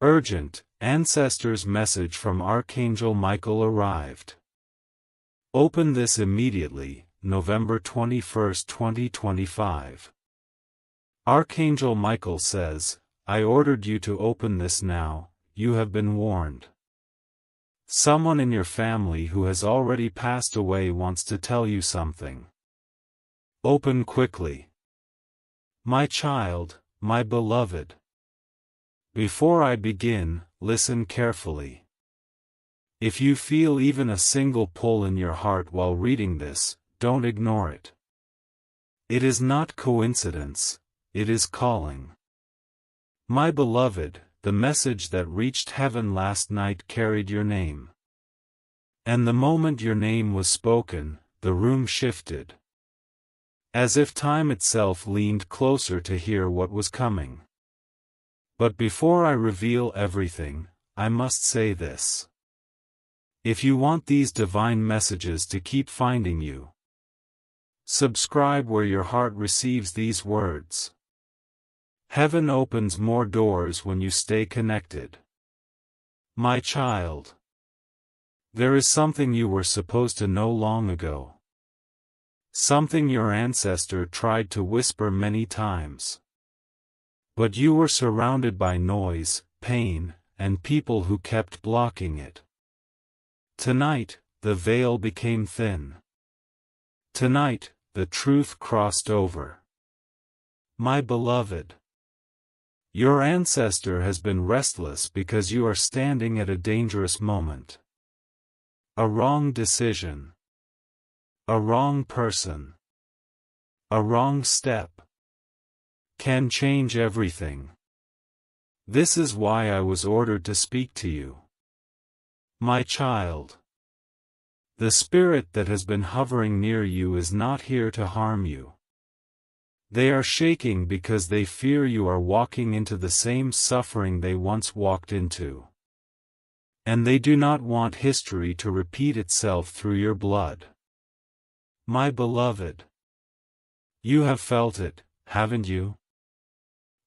Urgent, Ancestors' message from Archangel Michael arrived. Open this immediately, November 21, 2025. Archangel Michael says, I ordered you to open this now, you have been warned. Someone in your family who has already passed away wants to tell you something. Open quickly. My child, my beloved. Before I begin, listen carefully. If you feel even a single pull in your heart while reading this, don't ignore it. It is not coincidence, it is calling. My beloved, the message that reached heaven last night carried your name. And the moment your name was spoken, the room shifted. As if time itself leaned closer to hear what was coming. But before I reveal everything, I must say this. If you want these divine messages to keep finding you, subscribe where your heart receives these words. Heaven opens more doors when you stay connected. My child. There is something you were supposed to know long ago. Something your ancestor tried to whisper many times. But you were surrounded by noise, pain, and people who kept blocking it. Tonight, the veil became thin. Tonight, the truth crossed over. My beloved. Your ancestor has been restless because you are standing at a dangerous moment. A wrong decision. A wrong person. A wrong step. Can change everything. This is why I was ordered to speak to you. My child. The spirit that has been hovering near you is not here to harm you. They are shaking because they fear you are walking into the same suffering they once walked into. And they do not want history to repeat itself through your blood. My beloved. You have felt it, haven't you?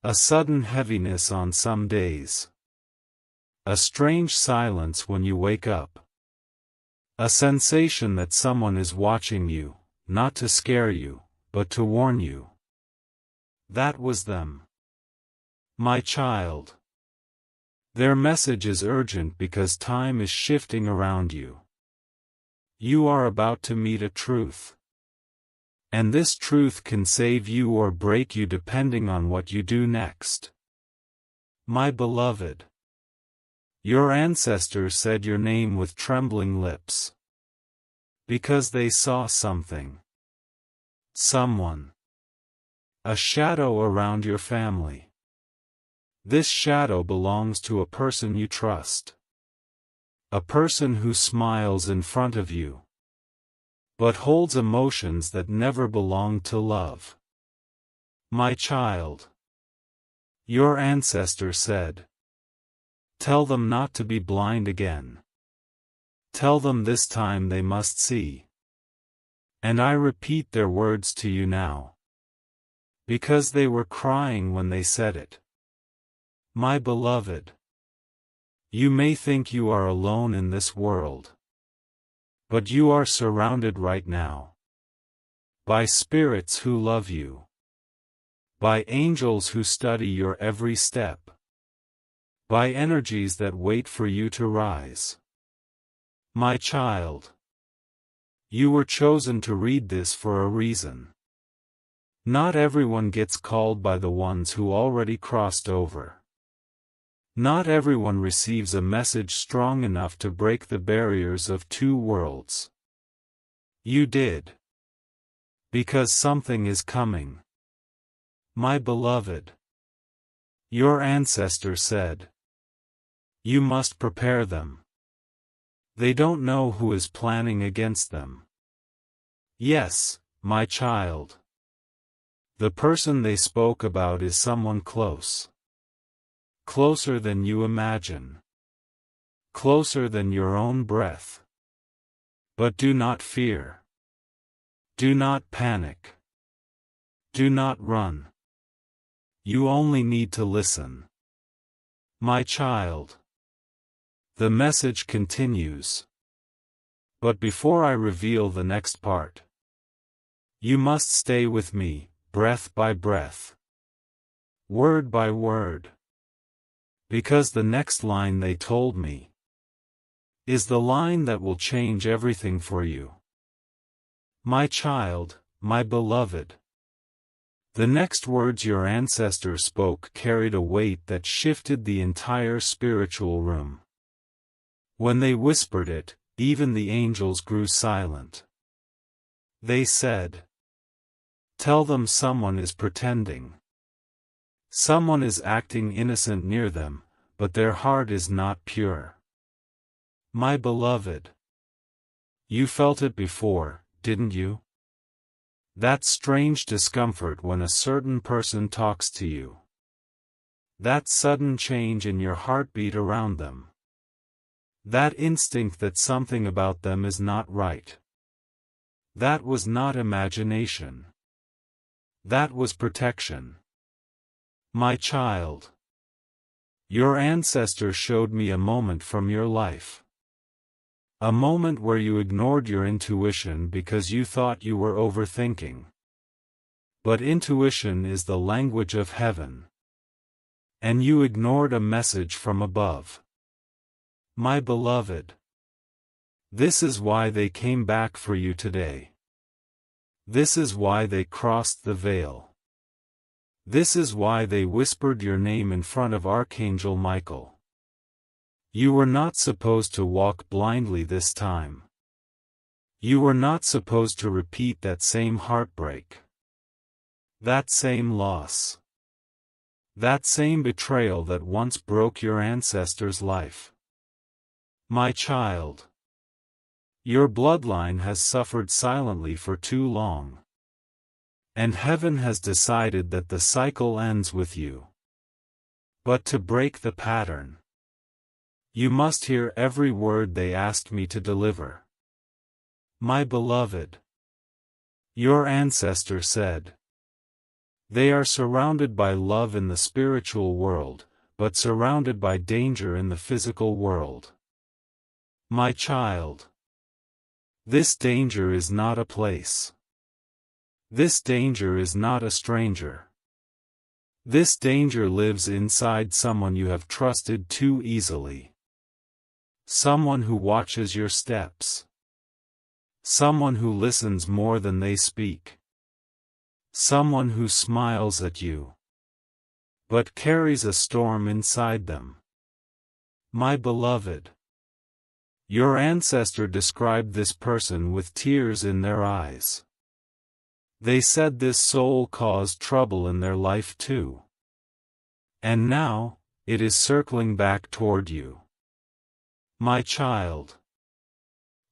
A sudden heaviness on some days. A strange silence when you wake up. A sensation that someone is watching you, not to scare you, but to warn you. That was them. My child. Their message is urgent because time is shifting around you. You are about to meet a truth. And this truth can save you or break you depending on what you do next. My beloved. Your ancestors said your name with trembling lips. Because they saw something. Someone. A shadow around your family. This shadow belongs to a person you trust. A person who smiles in front of you. But holds emotions that never belonged to love. My child. Your ancestor said. Tell them not to be blind again. Tell them this time they must see. And I repeat their words to you now. Because they were crying when they said it. My beloved. You may think you are alone in this world. But you are surrounded right now. By spirits who love you. By angels who study your every step. By energies that wait for you to rise. My child. You were chosen to read this for a reason. Not everyone gets called by the ones who already crossed over. Not everyone receives a message strong enough to break the barriers of two worlds. You did. Because something is coming. My beloved. Your ancestor said. You must prepare them. They don't know who is planning against them. Yes, my child. The person they spoke about is someone close. Closer than you imagine. Closer than your own breath. But do not fear. Do not panic. Do not run. You only need to listen. My child. The message continues. But before I reveal the next part, you must stay with me, breath by breath, word by word. Because the next line they told me is the line that will change everything for you. My child, my beloved. The next words your ancestors spoke carried a weight that shifted the entire spiritual room. When they whispered it, even the angels grew silent. They said, "Tell them someone is pretending. Someone is acting innocent near them, but their heart is not pure." My beloved. You felt it before, didn't you? That strange discomfort when a certain person talks to you. That sudden change in your heartbeat around them. That instinct that something about them is not right. That was not imagination. That was protection. My child. Your ancestor showed me a moment from your life. A moment where you ignored your intuition because you thought you were overthinking. But intuition is the language of heaven. And you ignored a message from above. My beloved. This is why they came back for you today. This is why they crossed the veil. This is why they whispered your name in front of Archangel Michael. You were not supposed to walk blindly this time. You were not supposed to repeat that same heartbreak. That same loss. That same betrayal that once broke your ancestor's life. My child. Your bloodline has suffered silently for too long. And heaven has decided that the cycle ends with you. But to break the pattern, you must hear every word they asked me to deliver. My beloved. Your ancestor said, they are surrounded by love in the spiritual world, but surrounded by danger in the physical world. My child. This danger is not a place. This danger is not a stranger. This danger lives inside someone you have trusted too easily. Someone who watches your steps. Someone who listens more than they speak. Someone who smiles at you, but carries a storm inside them. My beloved. Your ancestor described this person with tears in their eyes. They said this soul caused trouble in their life too. And now, it is circling back toward you. My child.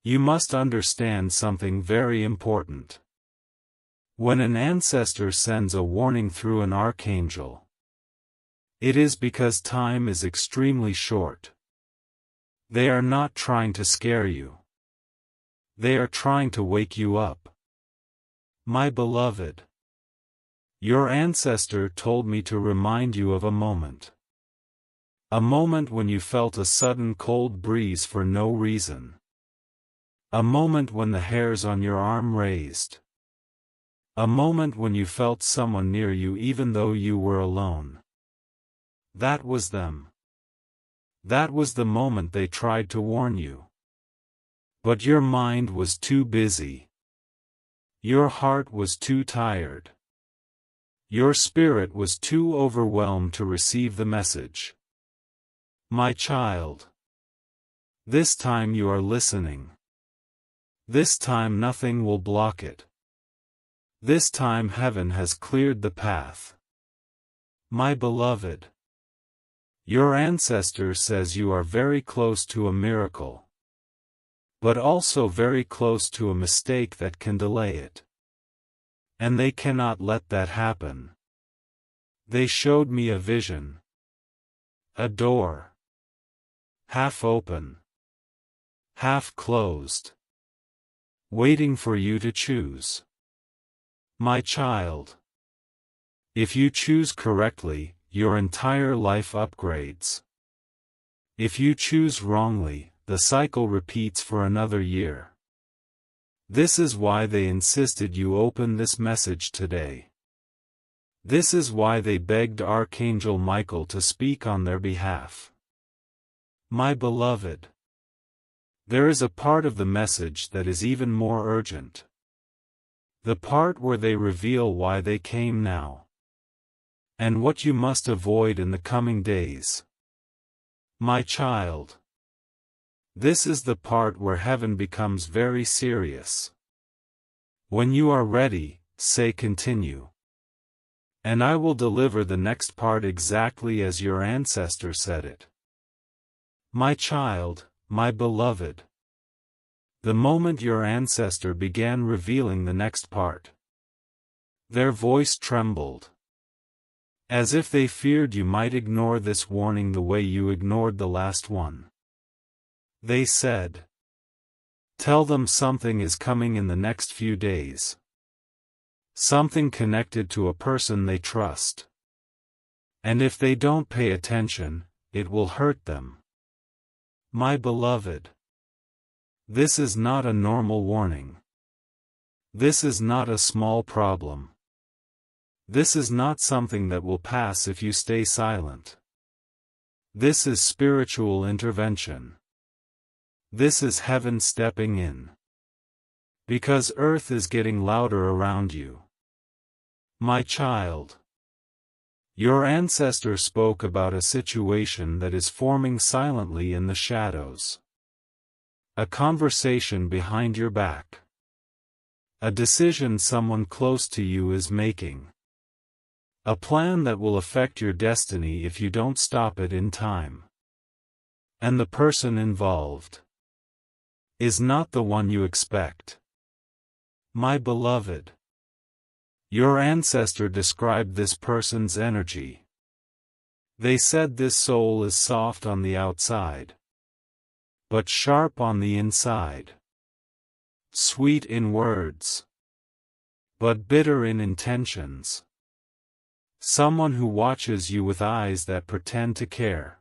You must understand something very important. When an ancestor sends a warning through an archangel, it is because time is extremely short. They are not trying to scare you. They are trying to wake you up. My beloved. Your ancestor told me to remind you of a moment. A moment when you felt a sudden cold breeze for no reason. A moment when the hairs on your arm raised. A moment when you felt someone near you even though you were alone. That was them. That was the moment they tried to warn you. But your mind was too busy. Your heart was too tired. Your spirit was too overwhelmed to receive the message. My child. This time you are listening. This time nothing will block it. This time heaven has cleared the path. My beloved. Your ancestor says you are very close to a miracle, but also very close to a mistake that can delay it. And they cannot let that happen. They showed me a vision. A door. Half open. Half closed. Waiting for you to choose. My child. If you choose correctly, your entire life upgrades. If you choose wrongly, the cycle repeats for another year. This is why they insisted you open this message today. This is why they begged Archangel Michael to speak on their behalf. My beloved, there is a part of the message that is even more urgent. The part where they reveal why they came now. And what you must avoid in the coming days. My child. This is the part where heaven becomes very serious. When you are ready, say continue. And I will deliver the next part exactly as your ancestor said it. My child, my beloved. The moment your ancestor began revealing the next part, their voice trembled. As if they feared you might ignore this warning the way you ignored the last one. They said, tell them something is coming in the next few days. Something connected to a person they trust. And if they don't pay attention, it will hurt them. My beloved. This is not a normal warning. This is not a small problem. This is not something that will pass if you stay silent. This is spiritual intervention. This is heaven stepping in. Because earth is getting louder around you. My child. Your ancestor spoke about a situation that is forming silently in the shadows. A conversation behind your back. A decision someone close to you is making. A plan that will affect your destiny if you don't stop it in time. And the person involved is not the one you expect. My beloved. Your ancestor described this person's energy. They said this soul is soft on the outside, but sharp on the inside. Sweet in words, but bitter in intentions. Someone who watches you with eyes that pretend to care,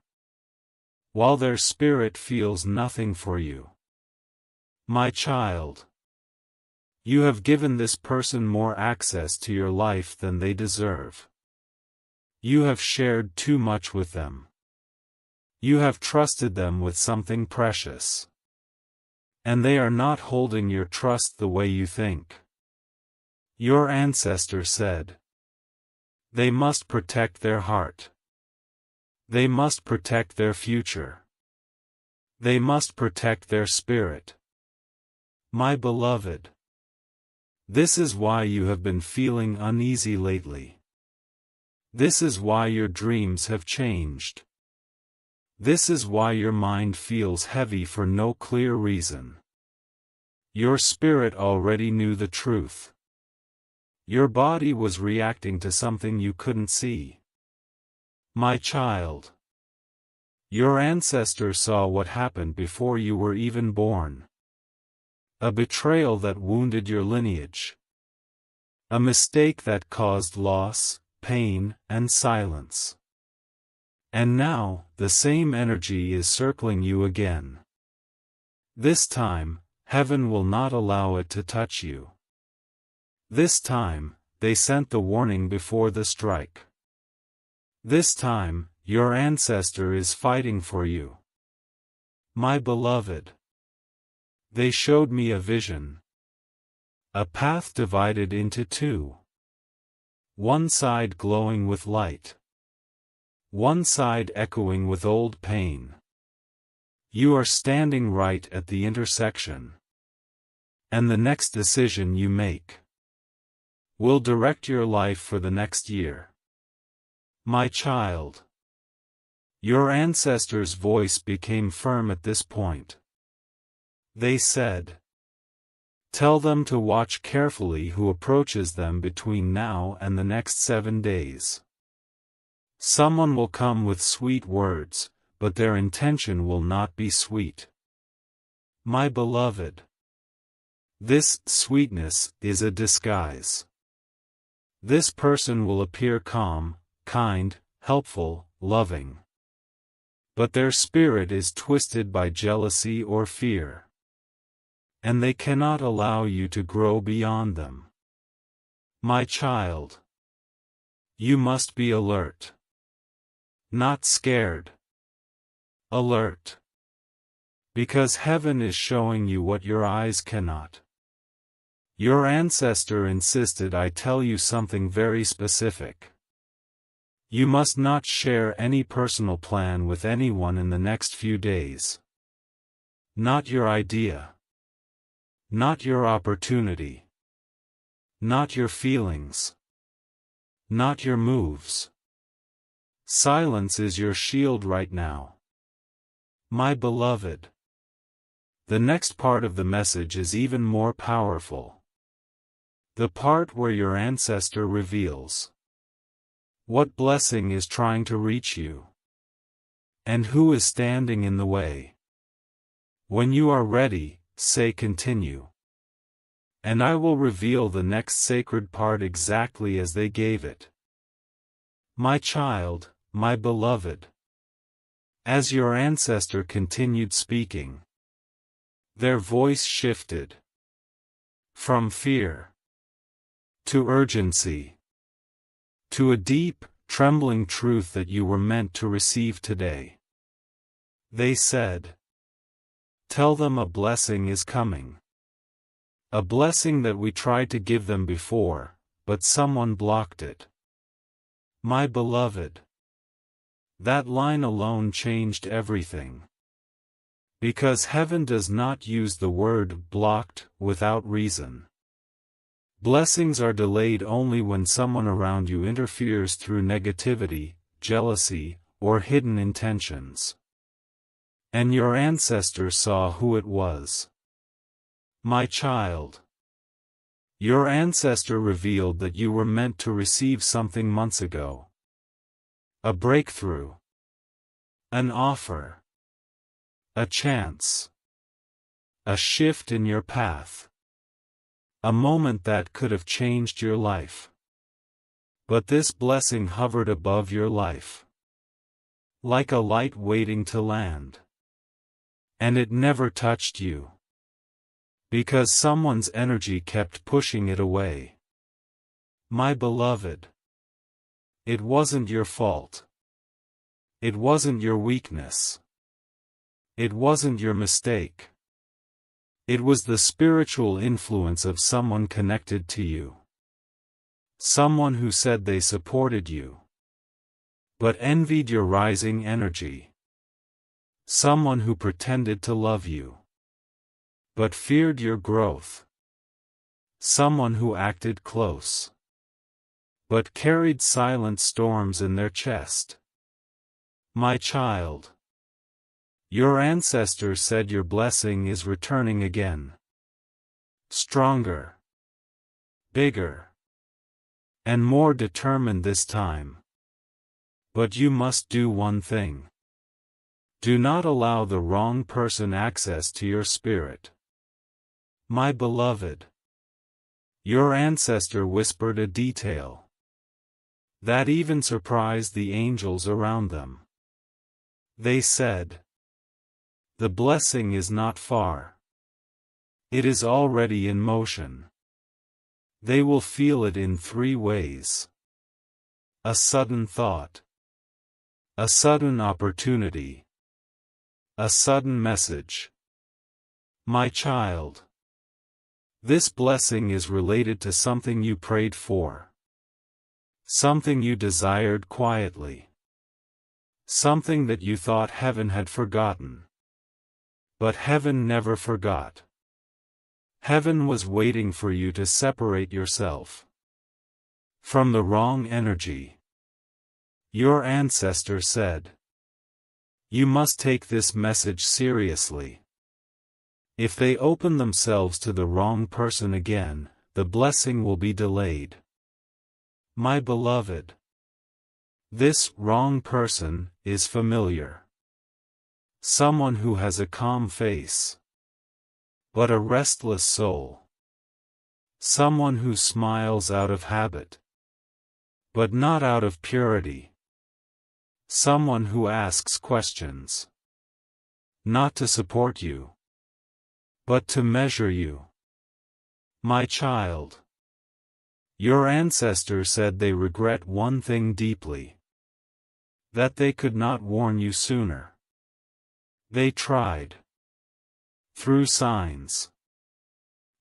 while their spirit feels nothing for you. My child. You have given this person more access to your life than they deserve. You have shared too much with them. You have trusted them with something precious. And they are not holding your trust the way you think. Your ancestor said, they must protect their heart. They must protect their future. They must protect their spirit. My beloved. This is why you have been feeling uneasy lately. This is why your dreams have changed. This is why your mind feels heavy for no clear reason. Your spirit already knew the truth. Your body was reacting to something you couldn't see. My child. Your ancestor saw what happened before you were even born. A betrayal that wounded your lineage. A mistake that caused loss, pain, and silence. And now, the same energy is circling you again. This time, heaven will not allow it to touch you. This time, they sent the warning before the strike. This time, your ancestor is fighting for you. My beloved. They showed me a vision. A path divided into two. One side glowing with light. One side echoing with old pain. You are standing right at the intersection. And the next decision you make will direct your life for the next year. My child. Your ancestor's voice became firm at this point. They said, tell them to watch carefully who approaches them between now and the next 7 days. Someone will come with sweet words, but their intention will not be sweet. My beloved. This sweetness is a disguise. This person will appear calm, kind, helpful, loving. but their spirit is twisted by jealousy or fear, and they cannot allow you to grow beyond them. My child, you must be alert. Not scared. Alert. Because heaven is showing you what your eyes cannot. Your ancestor insisted I tell you something very specific. You must not share any personal plan with anyone in the next few days. Not your idea. Not your opportunity. Not your feelings. Not your moves. Silence is your shield right now. My beloved. The next part of the message is even more powerful. The part where your ancestor reveals what blessing is trying to reach you, and who is standing in the way. When you are ready, say continue. And I will reveal the next sacred part exactly as they gave it. My child, my beloved. As your ancestor continued speaking, their voice shifted from fear to urgency, to a deep, trembling truth that you were meant to receive today. They said, tell them a blessing is coming. A blessing that we tried to give them before, but someone blocked it. My beloved. That line alone changed everything. Because heaven does not use the word blocked without reason. Blessings are delayed only when someone around you interferes through negativity, jealousy, or hidden intentions. And your ancestor saw who it was. My child. Your ancestor revealed that you were meant to receive something months ago. A breakthrough. An offer. A chance. A shift in your path. A moment that could have changed your life. But this blessing hovered above your life, like a light waiting to land. And it never touched you. Because someone's energy kept pushing it away. My beloved. It wasn't your fault. It wasn't your weakness. It wasn't your mistake. It was the spiritual influence of someone connected to you. Someone who said they supported you, but envied your rising energy. Someone who pretended to love you, but feared your growth. Someone who acted close, but carried silent storms in their chest. My child. Your ancestor said your blessing is returning again. Stronger. Bigger. And more determined this time. But you must do one thing. Do not allow the wrong person access to your spirit. My beloved. Your ancestor whispered a detail that even surprised the angels around them. They said, the blessing is not far. It is already in motion. They will feel it in 3 ways. A sudden thought. A sudden opportunity. A sudden message. My child. This blessing is related to something you prayed for. Something you desired quietly. Something that you thought heaven had forgotten. But heaven never forgot. Heaven was waiting for you to separate yourself from the wrong energy. Your ancestor said, you must take this message seriously. If they open themselves to the wrong person again, the blessing will be delayed. My beloved. This wrong person is familiar. Someone who has a calm face, but a restless soul. Someone who smiles out of habit, but not out of purity. Someone who asks questions. Not to support you, but to measure you. My child. Your ancestors said they regret one thing deeply. That they could not warn you sooner. They tried. Through signs.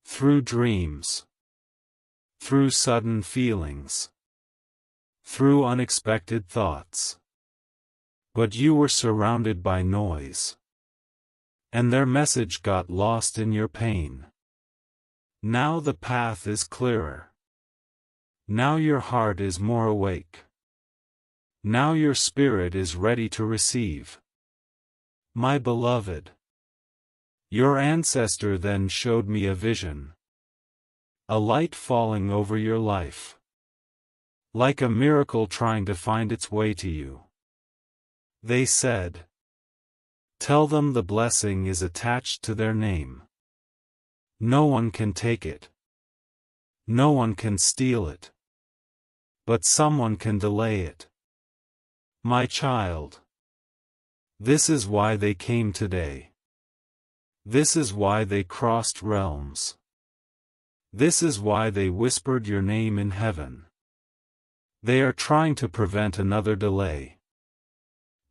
Through dreams. Through sudden feelings. Through unexpected thoughts. But you were surrounded by noise. And their message got lost in your pain. Now the path is clearer. Now your heart is more awake. Now your spirit is ready to receive. My beloved. Your ancestor then showed me a vision. A light falling over your life. Like a miracle trying to find its way to you. They said, tell them the blessing is attached to their name. No one can take it. No one can steal it. But someone can delay it. My child. This is why they came today. This is why they crossed realms. This is why they whispered your name in heaven. They are trying to prevent another delay.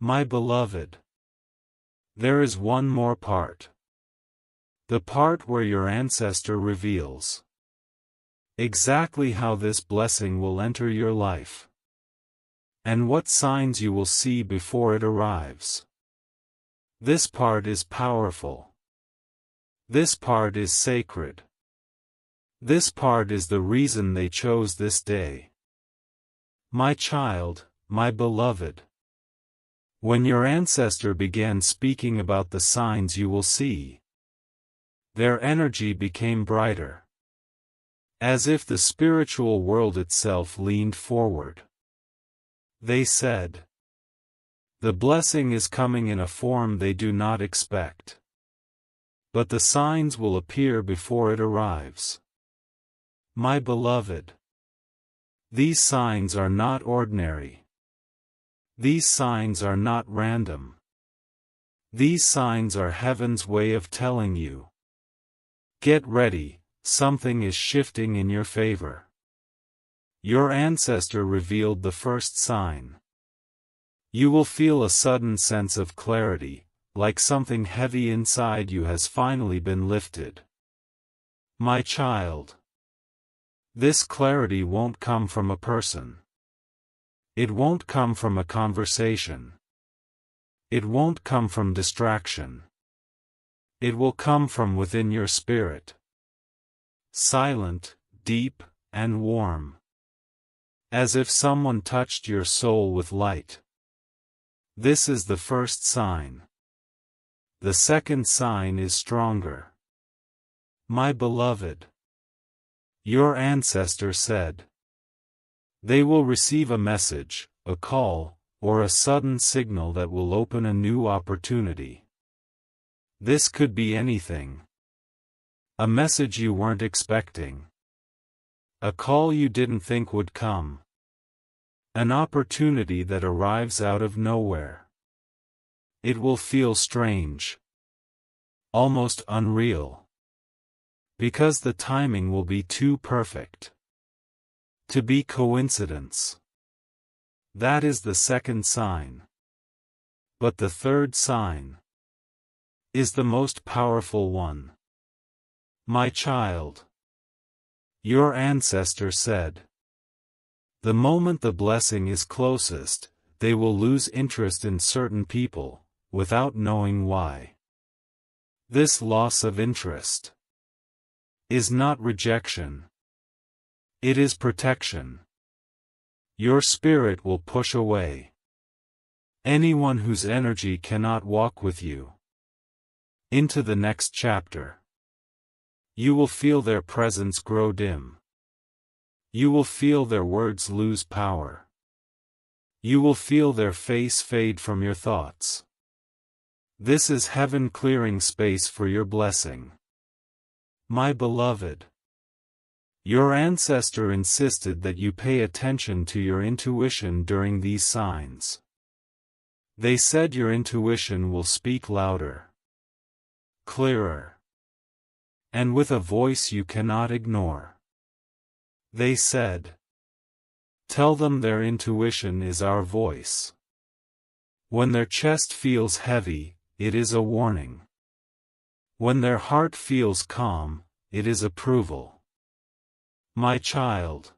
My beloved. There is one more part. The part where your ancestor reveals exactly how this blessing will enter your life. And what signs you will see before it arrives. This part is powerful. This part is sacred. This part is the reason they chose this day. My child, my beloved. When your ancestor began speaking about the signs you will see, their energy became brighter. As if the spiritual world itself leaned forward. They said, the blessing is coming in a form they do not expect. But the signs will appear before it arrives. My beloved. These signs are not ordinary. These signs are not random. These signs are heaven's way of telling you. Get ready, something is shifting in your favor. Your ancestor revealed the first sign. You will feel a sudden sense of clarity, like something heavy inside you has finally been lifted. My child. This clarity won't come from a person. It won't come from a conversation. It won't come from distraction. It will come from within your spirit. Silent, deep, and warm. As if someone touched your soul with light. This is the first sign. The second sign is stronger. My beloved. Your ancestor said. They will receive a message, a call, or a sudden signal that will open a new opportunity. This could be anything. A message you weren't expecting. A call you didn't think would come. An opportunity that arrives out of nowhere. It will feel strange. Almost unreal. Because the timing will be too perfect. To be coincidence. That is the second sign. But the third sign is the most powerful one. My child. Your ancestor said. The moment the blessing is closest, they will lose interest in certain people, without knowing why. This loss of interest is not rejection. It is protection. Your spirit will push away anyone whose energy cannot walk with you into the next chapter. You will feel their presence grow dim. You will feel their words lose power. You will feel their face fade from your thoughts. This is heaven clearing space for your blessing. My beloved. Your ancestor insisted that you pay attention to your intuition during these signs. They said your intuition will speak louder, clearer, and with a voice you cannot ignore. They said, tell them their intuition is our voice. When their chest feels heavy, it is a warning. When their heart feels calm, it is approval. My child,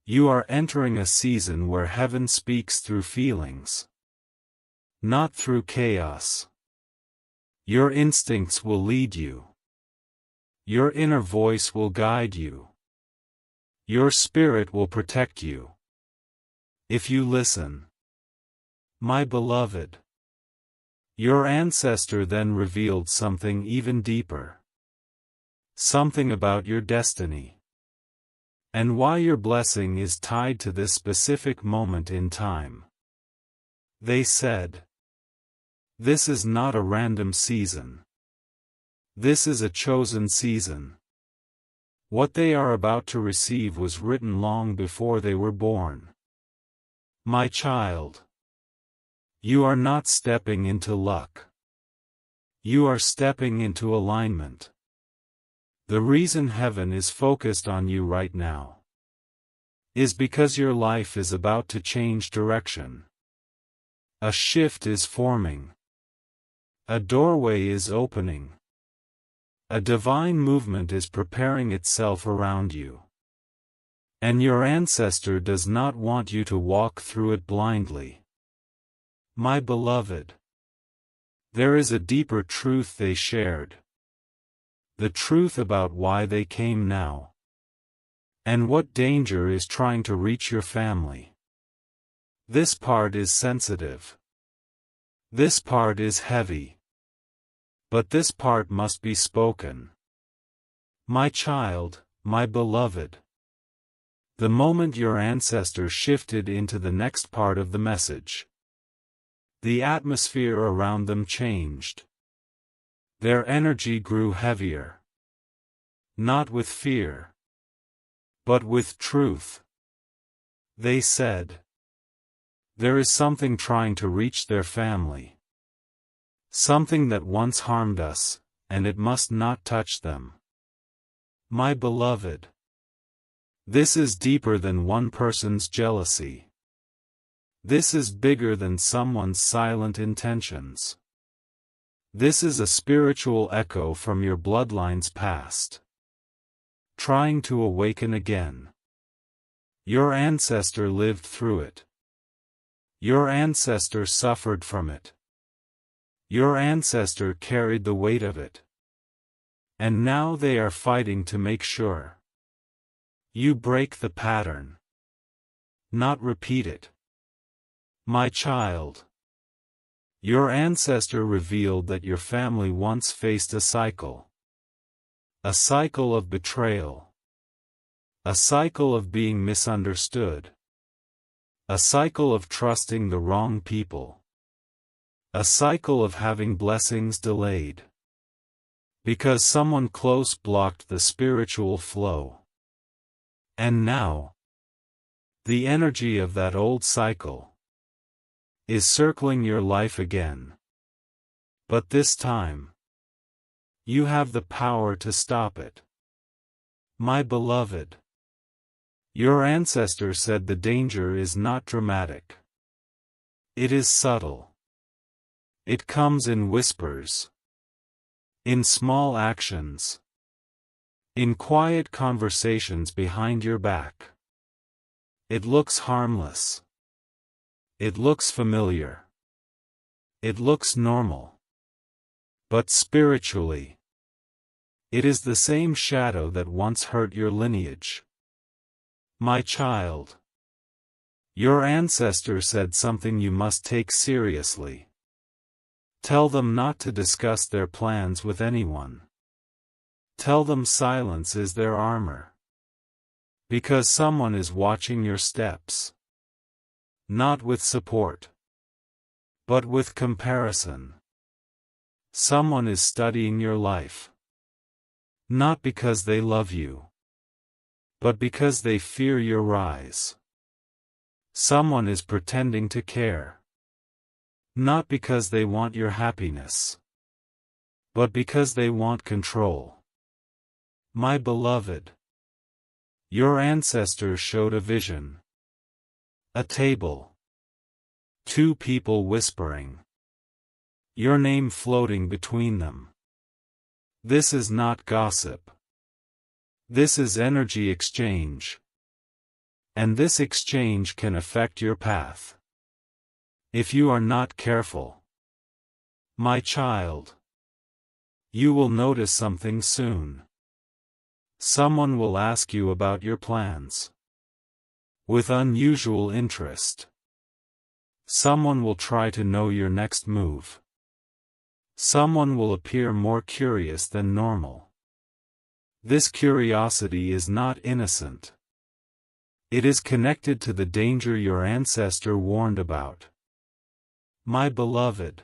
you are entering a season where heaven speaks through feelings, not through chaos. Your instincts will lead you. Your inner voice will guide you. Your spirit will protect you, if you listen. My beloved, your ancestor then revealed something even deeper. Something about your destiny. And why your blessing is tied to this specific moment in time. They said, this is not a random season. This is a chosen season. What they are about to receive was written long before they were born. My child, you are not stepping into luck. You are stepping into alignment. The reason heaven is focused on you right now is because your life is about to change direction. A shift is forming. A doorway is opening. A divine movement is preparing itself around you. And your ancestor does not want you to walk through it blindly. My beloved, there is a deeper truth they shared. The truth about why they came now. And what danger is trying to reach your family. This part is sensitive. This part is heavy. But this part must be spoken. My child, my beloved. The moment your ancestor shifted into the next part of the message, the atmosphere around them changed. Their energy grew heavier. Not with fear, but with truth. They said, there is something trying to reach their family. Something that once harmed us, and it must not touch them. My beloved, this is deeper than one person's jealousy. This is bigger than someone's silent intentions. This is a spiritual echo from your bloodline's past, trying to awaken again. Your ancestor lived through it. Your ancestor suffered from it. Your ancestor carried the weight of it. And now they are fighting to make sure you break the pattern, not repeat it. My child, your ancestor revealed that your family once faced a cycle of betrayal, a cycle of being misunderstood, a cycle of trusting the wrong people, a cycle of having blessings delayed, because someone close blocked the spiritual flow. And now, the energy of that old cycle is circling your life again. But this time, you have the power to stop it. My beloved, your ancestor said the danger is not dramatic. It is subtle. It comes in whispers, in small actions, in quiet conversations behind your back. It looks harmless. It looks familiar. It looks normal. But spiritually, it is the same shadow that once hurt your lineage. My child, your ancestor said something you must take seriously. Tell them not to discuss their plans with anyone. Tell them silence is their armor. Because someone is watching your steps. Not with support, but with comparison. Someone is studying your life. Not because they love you, but because they fear your rise. Someone is pretending to care. Not because they want your happiness, but because they want control. My beloved, your ancestors showed a vision. A table. Two people whispering. Your name floating between them. This is not gossip. This is energy exchange. And this exchange can affect your path, if you are not careful. My child, you will notice something soon. Someone will ask you about your plans, with unusual interest. Someone will try to know your next move. Someone will appear more curious than normal. This curiosity is not innocent. It is connected to the danger your ancestor warned about. My beloved,